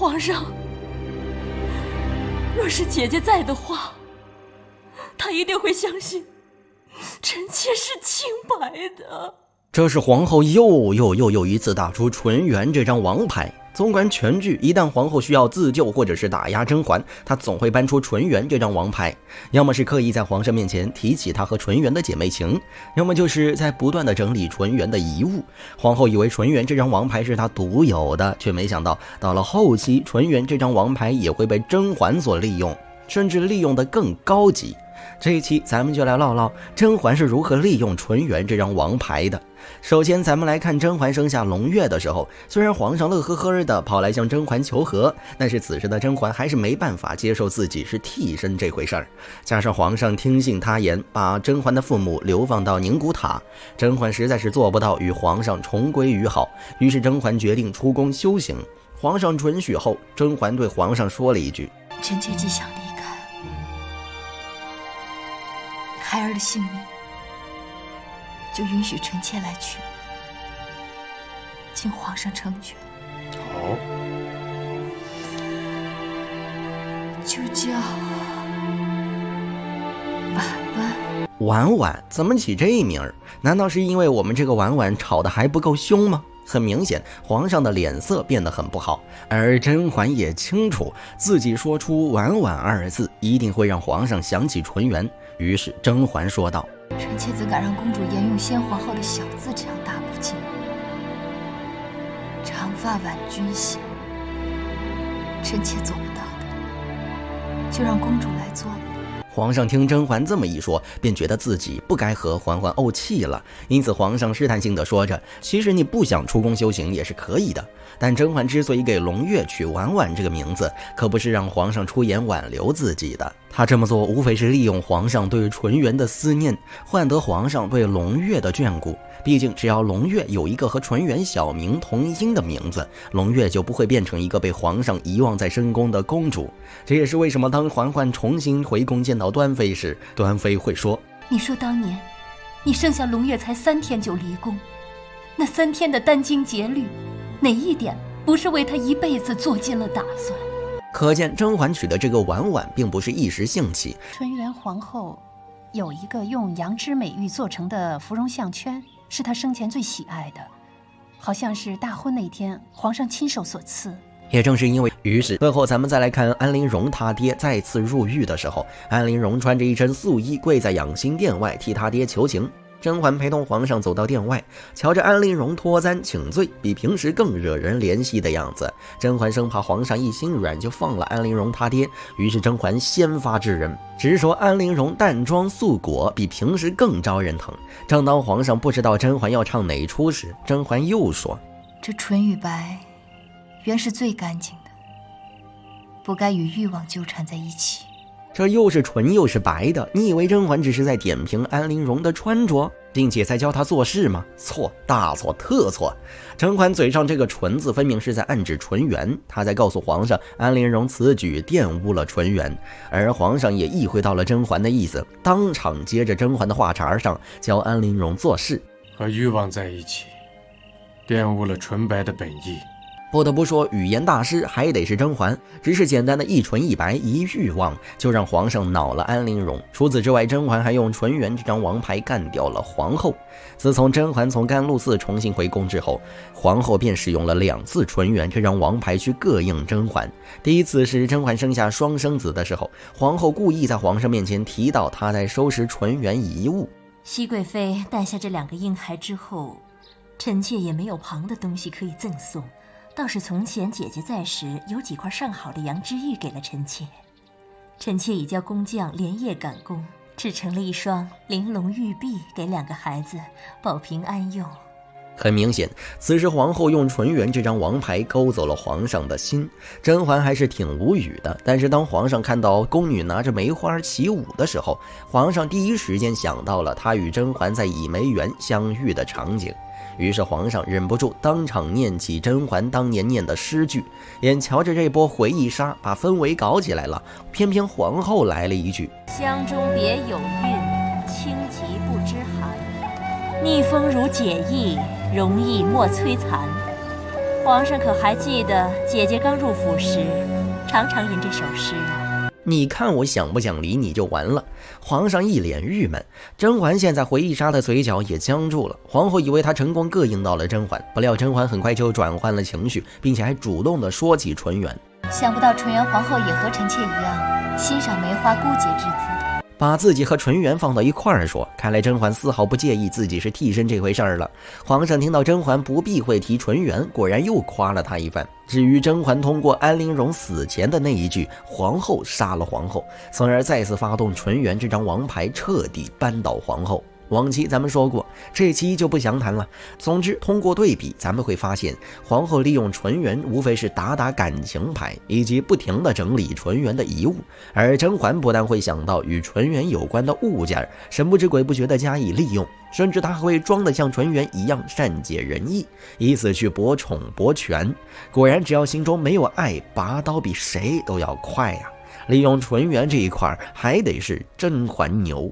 皇上，若是姐姐在的话，她一定会相信臣妾是清白的。这是皇后又一次打出纯元这张王牌。纵观全剧，一旦皇后需要自救或者是打压甄嬛，她总会搬出纯元这张王牌，要么是刻意在皇上面前提起她和纯元的姐妹情，要么就是在不断的整理纯元的遗物。皇后以为纯元这张王牌是她独有的，却没想到到了后期，纯元这张王牌也会被甄嬛所利用，甚至利用得更高级。这一期咱们就来唠唠甄嬛是如何利用纯元这张王牌的。首先咱们来看甄嬛生下胧月的时候，虽然皇上乐呵呵的跑来向甄嬛求和，但是此时的甄嬛还是没办法接受自己是替身这回事儿。加上皇上听信他言，把甄嬛的父母流放到宁古塔，甄嬛实在是做不到与皇上重归于好，于是甄嬛决定出宫修行。皇上准许后，甄嬛对皇上说了一句：臣妾既想离开，孩儿的性命就允许臣妾来取，请皇上成全。好，就叫婉婉。婉婉怎么起这名儿？难道是因为我们这个婉婉吵得还不够凶吗？很明显，皇上的脸色变得很不好，而甄嬛也清楚自己说出婉婉二字一定会让皇上想起纯元，于是甄嬛说道：臣妾怎敢让公主沿用先皇后的小字这样大不敬？长发婉君行，臣妾做不到的，就让公主来做吧。皇上听甄嬛这么一说，便觉得自己不该和嬛嬛怄气了，因此皇上试探性地说着：其实你不想出宫修行也是可以的。但甄嬛之所以给胧月取婉婉这个名字，可不是让皇上出言挽留自己的，她这么做无非是利用皇上对纯元的思念，换得皇上对胧月的眷顾。毕竟只要胧月有一个和纯元小名同音的名字，胧月就不会变成一个被皇上遗忘在深宫的公主。这也是为什么当嬛嬛重新回宫见到端妃时，端妃会说：你说当年你生下胧月才3天就离宫，那3天的殚精竭虑，哪一点不是为他一辈子做尽了打算？可见甄嬛取的这个婉婉并不是一时兴起。纯元皇后有一个用羊脂美玉做成的芙蓉项圈，是她生前最喜爱的，好像是大婚那天皇上亲手所赐。也正是因为，于是最后咱们再来看安陵容他爹再次入狱的时候，安陵容穿着一身素衣跪在养心殿外替他爹求情。甄嬛陪同皇上走到殿外，瞧着安陵容脱簪请罪，比平时更惹人怜惜的样子。甄嬛生怕皇上一心软就放了安陵容他爹，于是甄嬛先发制人，直说安陵容淡妆素裹，比平时更招人疼。正当皇上不知道甄嬛要唱哪一出时，甄嬛又说：这纯与白原是最干净的，不该与欲望纠缠在一起。这又是纯又是白的，你以为甄嬛只是在点评安陵容的穿着，并且在教她做事吗？错，大错特错！甄嬛嘴上这个纯字分明是在暗指纯元，她在告诉皇上安陵容此举玷污了纯元，而皇上也意会到了甄嬛的意思，当场接着甄嬛的话茬上教安陵容做事。和欲望在一起，玷污了纯白的本意。不得不说，语言大师还得是甄嬛，只是简单的一纯一白一欲望，就让皇上恼了安陵容。除此之外，甄嬛还用纯元这张王牌干掉了皇后。自从甄嬛从甘露寺重新回宫之后，皇后便使用了2次纯元这张王牌去膈应甄嬛。第一次是甄嬛生下双生子的时候，皇后故意在皇上面前提到她在收拾纯元遗物。熹贵妃诞下这2个婴孩之后，臣妾也没有旁的东西可以赠送，倒是从前姐姐在时有几块上好的羊脂玉给了臣妾，臣妾已叫工匠连夜赶工，制成了一双玲珑玉璧给2个孩子保平安用。很明显，此时皇后用纯元这张王牌勾走了皇上的心。甄嬛还是挺无语的，但是当皇上看到宫女拿着梅花起舞的时候，皇上第一时间想到了他与甄嬛在倚梅园相遇的场景。于是皇上忍不住当场念起甄嬛当年念的诗句，眼瞧着这波回忆杀把氛围搞起来了，偏偏皇后来了一句：香中别有韵，清极不知寒。逆风如解意，容易莫摧残。皇上可还记得姐姐刚入府时，常常吟这首诗啊？你看我想不想理你就完了。皇上一脸郁闷，甄嬛现在回忆杀的嘴角也僵住了。皇后以为她成功膈应到了甄嬛，不料甄嬛很快就转换了情绪，并且还主动的说起纯元。想不到纯元皇后也和臣妾一样，欣赏梅花孤节之姿，把自己和纯元放到一块儿说，看来甄嬛丝毫不介意自己是替身这回事儿了。皇上听到甄嬛不避讳提纯元，果然又夸了她一番。至于甄嬛通过安陵容死前的那一句“皇后杀了皇后”，从而再次发动纯元这张王牌，彻底扳倒皇后。往期咱们说过，这期就不详谈了。总之，通过对比，咱们会发现，皇后利用纯元无非是打感情牌，以及不停地整理纯元的遗物，而甄嬛不但会想到与纯元有关的物件，神不知鬼不觉地加以利用，甚至她还会装得像纯元一样善解人意，以此去博宠博权。果然，只要心中没有爱，拔刀比谁都要快呀！利用纯元这一块，还得是甄嬛牛。